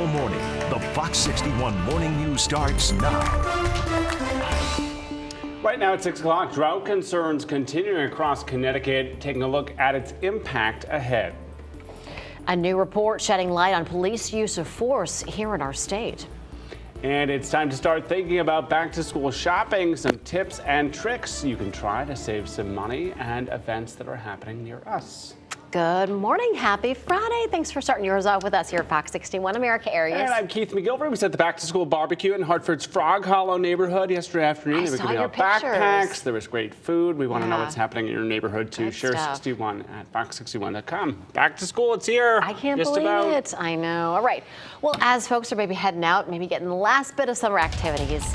all morning. The Fox 61 Morning News starts now. Right now at 6 o'clock, drought concerns continuing across Connecticut. Taking a look at its impact ahead. A new report shedding light on police use of force here in our state. And it's time to start thinking about back-to-school shopping. Some tips and tricks you can try to save some money and events that are happening near us. Good morning. Happy Friday. Thanks for starting yours off with us here at Fox 61 America Areas. And I'm Keith McGilvery. We set the back-to-school barbecue in Hartford's Frog Hollow neighborhood yesterday afternoon. I They were saw giving your out backpacks. pictures. There was great food. We want to know what's happening in your neighborhood too. Good Share stuff. 61 at fox61.com. Back to school. It's here. I can't Just believe about. it. I know. All right. Well, as folks are maybe heading out, maybe getting the last bit of summer activities,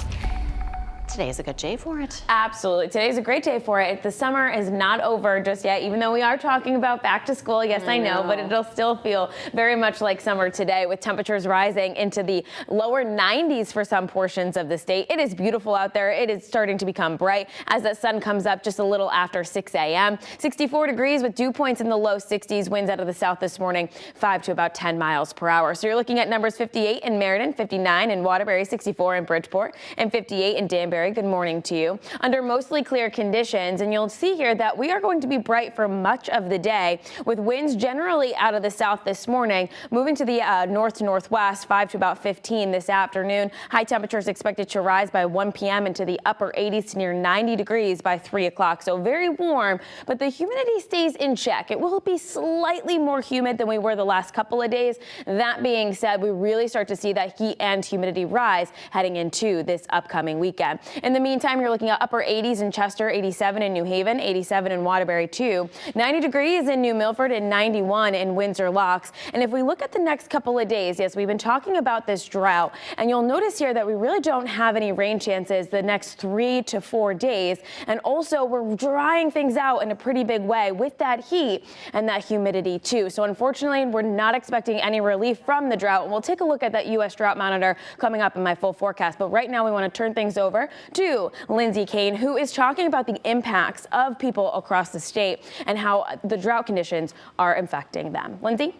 today is a good day for it. Absolutely. Today's a great day for it. The summer is not over just yet, even though we are talking about back to school. Yes, I know, but it'll still feel very much like summer today with temperatures rising into the lower 90s for some portions of the state. It is beautiful out there. It is starting to become bright as the sun comes up just a little after 6 a.m. 64 degrees with dew points in the low 60s. Winds out of the south this morning, 5 to about 10 miles per hour. So you're looking at numbers 58 in Meriden, 59 in Waterbury, 64 in Bridgeport, and 58 in Danbury. Good morning to you. Under mostly clear conditions, and you'll see here that we are going to be bright for much of the day with winds generally out of the south this morning, moving to the north to northwest, 5 to about 15 this afternoon. High temperatures expected to rise by 1 p.m. into the upper 80s to near 90 degrees by 3 o'clock. So very warm, but the humidity stays in check. It will be slightly more humid than we were the last couple of days. That being said, we really start to see that heat and humidity rise heading into this upcoming weekend. In the meantime, you're looking at upper 80s in Chester, 87 in New Haven, 87 in Waterbury too, 90 degrees in New Milford and 91 in Windsor Locks. And if we look at the next couple of days, yes, we've been talking about this drought, and you'll notice here that we really don't have any rain chances the next 3 to 4 days. And also we're drying things out in a pretty big way with that heat and that humidity too. So unfortunately, we're not expecting any relief from the drought. And we'll take a look at that U.S. drought monitor coming up in my full forecast. But right now we want to turn things over to Lindsay Kane, who is talking about the impacts of people across the state and how the drought conditions are affecting them. Lindsay?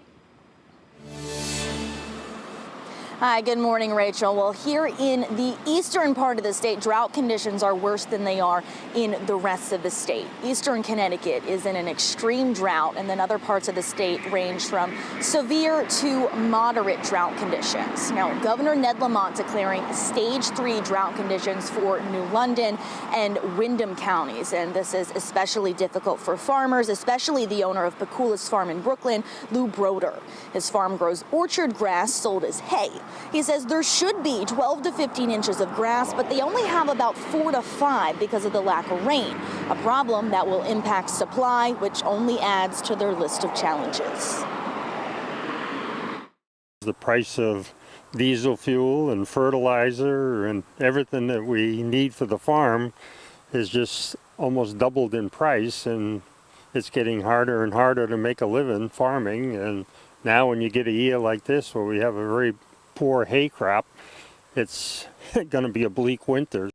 Hi, good morning, Rachel. Well, here in the eastern part of the state, drought conditions are worse than they are in the rest of the state. Eastern Connecticut is in an extreme drought, and then other parts of the state range from severe to moderate drought conditions. Now, Governor Ned Lamont declaring stage 3 drought conditions for New London and Windham counties, and this is especially difficult for farmers, especially the owner of Paculis Farm in Brooklyn, Lou Broder. His farm grows orchard grass sold as hay. He says there should be 12 to 15 inches of grass, but they only have about 4 to 5 because of the lack of rain, a problem that will impact supply, which only adds to their list of challenges. The price of diesel fuel and fertilizer and everything that we need for the farm is just almost doubled in price, and it's getting harder and harder to make a living farming. And now when you get a year like this where we have a very poor hay crop, it's going to be a bleak winter.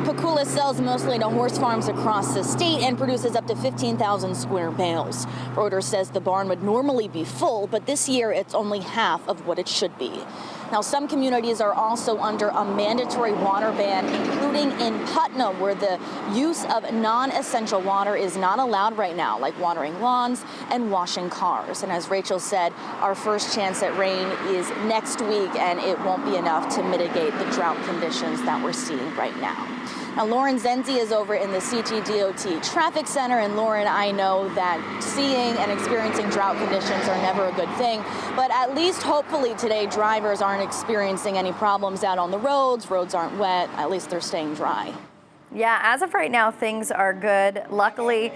Paculis sells mostly to horse farms across the state and produces up to 15,000 square bales. Broder says the barn would normally be full, but this year it's only half of what it should be. Now, some communities are also under a mandatory water ban, including in Putnam, where the use of non-essential water is not allowed right now, like watering lawns and washing cars. And as Rachel said, our first chance at rain is next week, and it won't be enough to mitigate the drought conditions that we're seeing right now. Now, Lauren Zenzi is over in the CTDOT Traffic Center, and Lauren, I know that seeing and experiencing drought conditions are never a good thing, but at least hopefully today drivers aren't experiencing any problems out on the roads. Roads aren't wet. At least they're staying dry. Yeah, as of right now, things are good. Luckily,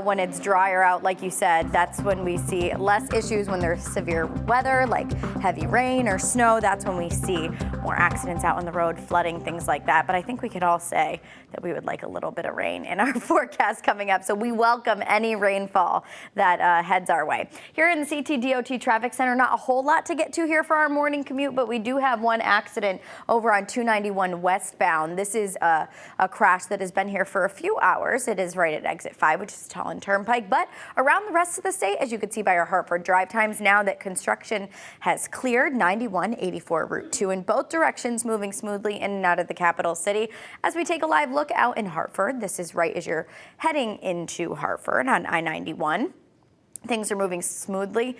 when it's drier out, like you said, that's when we see less issues. When there's severe weather, like heavy rain or snow, that's when we see more accidents out on the road, flooding, things like that. But I think we could all say that we would like a little bit of rain in our forecast coming up. So we welcome any rainfall that heads our way. Here in the CTDOT Traffic Center, not a whole lot to get to here for our morning commute, but we do have one accident over on 291 westbound. This is a crash crash that has been here for a few hours. It is right at exit 5, which is Tallinn Turnpike, but around the rest of the state, as you can see by our Hartford drive times, now that construction has cleared, 91, 84 Route 2 in both directions, moving smoothly in and out of the capital city. As we take a live look out in Hartford, this is right as you're heading into Hartford on I-91. Things are moving smoothly.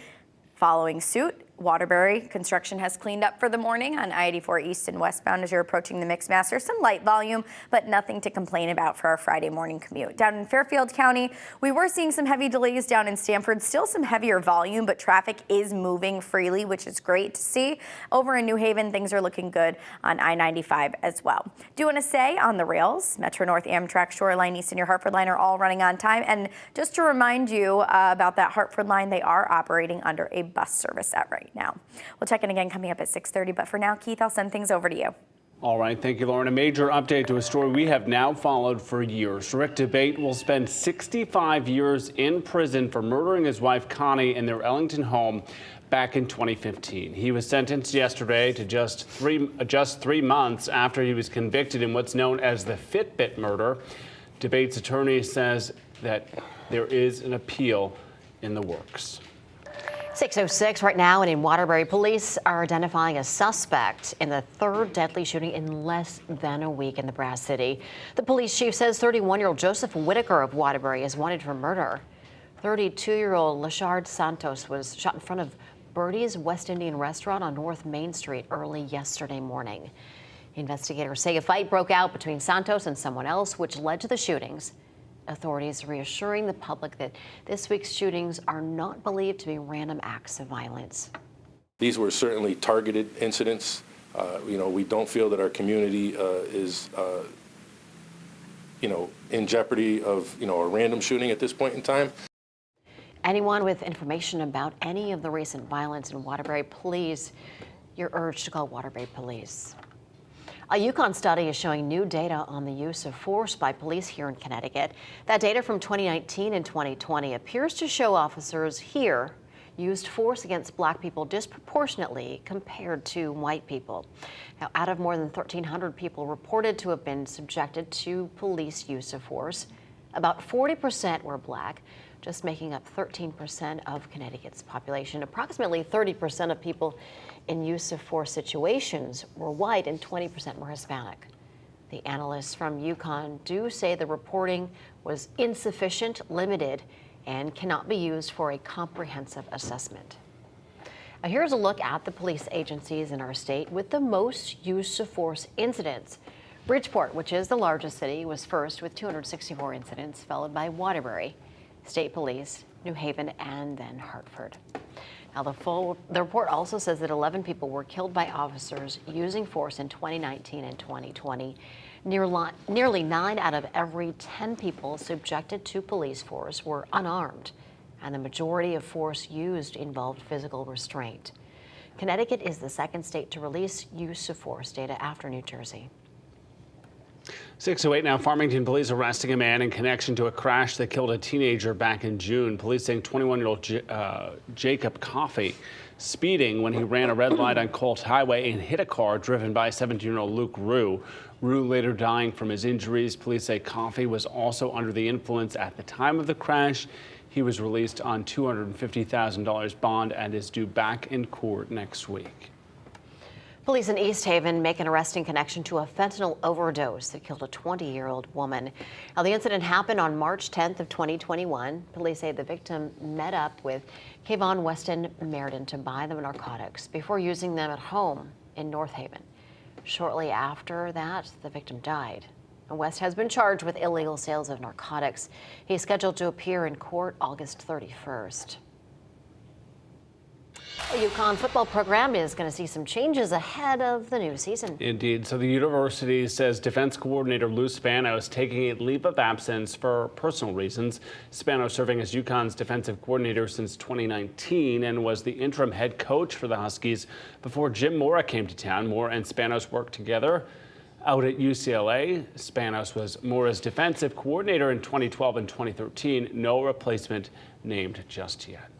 Following suit, Waterbury construction has cleaned up for the morning on I-84 east and westbound as you're approaching the Mixmaster. Some light volume, but nothing to complain about for our Friday morning commute. Down in Fairfield County, we were seeing some heavy delays down in Stamford. Still some heavier volume, but traffic is moving freely, which is great to see. Over in New Haven, things are looking good on I-95 as well. Do want to say on the rails, Metro North, Amtrak, Shoreline, East, and your Hartford line are all running on time. And just to remind you about that Hartford line, they are operating under a bus service at right now. We'll check in again coming up at 6:30, but for now, Keith, I'll send things over to you. All right, thank you, Lauren. A major update to a story we have now followed for years. Rick DeBate will spend 65 years in prison for murdering his wife Connie in their Ellington home back in 2015. He was sentenced yesterday to just three months after he was convicted in what's known as the Fitbit murder. DeBate's attorney says that there is an appeal in the works. 6:06 right now, and in Waterbury, police are identifying a suspect in the third deadly shooting in less than a week in the Brass City. The police chief says 31-year-old Joseph Whitaker of Waterbury is wanted for murder. 32-year-old Lashard Santos was shot in front of Birdie's West Indian restaurant on North Main Street early yesterday morning. Investigators say a fight broke out between Santos and someone else, which led to the shootings. Authorities reassuring the public that this week's shootings are not believed to be random acts of violence. These were certainly targeted incidents. We don't feel that our community is, in jeopardy of, a random shooting at this point in time. Anyone with information about any of the recent violence in Waterbury, please, you're urged to call Waterbury Police. A Yukon study is showing new data on the use of force by police here in Connecticut. That data from 2019 and 2020 appears to show officers here used force against black people disproportionately compared to white people. Now, out of more than 1,300 people reported to have been subjected to police use of force, about 40% were black, just making up 13% of Connecticut's population. Approximately 30% of people in use of force situations were white and 20% were Hispanic. The analysts from Yukon do say the reporting was insufficient, limited, and cannot be used for a comprehensive assessment. Now, here's a look at the police agencies in our state with the most use of force incidents. Bridgeport, which is the largest city, was first with 264 incidents, followed by Waterbury, State Police, New Haven, and then Hartford. Now, the report also says that 11 people were killed by officers using force in 2019 and 2020. Nearly 9 out of every 10 people subjected to police force were unarmed, and the majority of force used involved physical restraint. Connecticut is the second state to release use of force data after New Jersey. 6:08 now. Farmington police arresting a man in connection to a crash that killed a teenager back in June. Police saying 21-year-old Jacob Coffey speeding when he ran a red light on Colt Highway and hit a car driven by 17-year-old Luke Rue. Rue later dying from his injuries. Police say Coffey was also under the influence at the time of the crash. He was released on $250,000 bond and is due back in court next week. Police in East Haven make an arrest in connection to a fentanyl overdose that killed a 20-year-old woman. Now, the incident happened on March 10th of 2021. Police say the victim met up with Kayvon Weston Meriden to buy them narcotics before using them at home in North Haven. Shortly after that, the victim died. West has been charged with illegal sales of narcotics. He's scheduled to appear in court August 31st. The Yukon football program is going to see some changes ahead of the new season. Indeed. So the university says defense coordinator Lou Spano is taking a leave of absence for personal reasons. Spano serving as Yukon's defensive coordinator since 2019 and was the interim head coach for the Huskies before Jim Mora came to town. Mora and Spanos worked together out at UCLA. Spanos was Mora's defensive coordinator in 2012 and 2013. No replacement named just yet.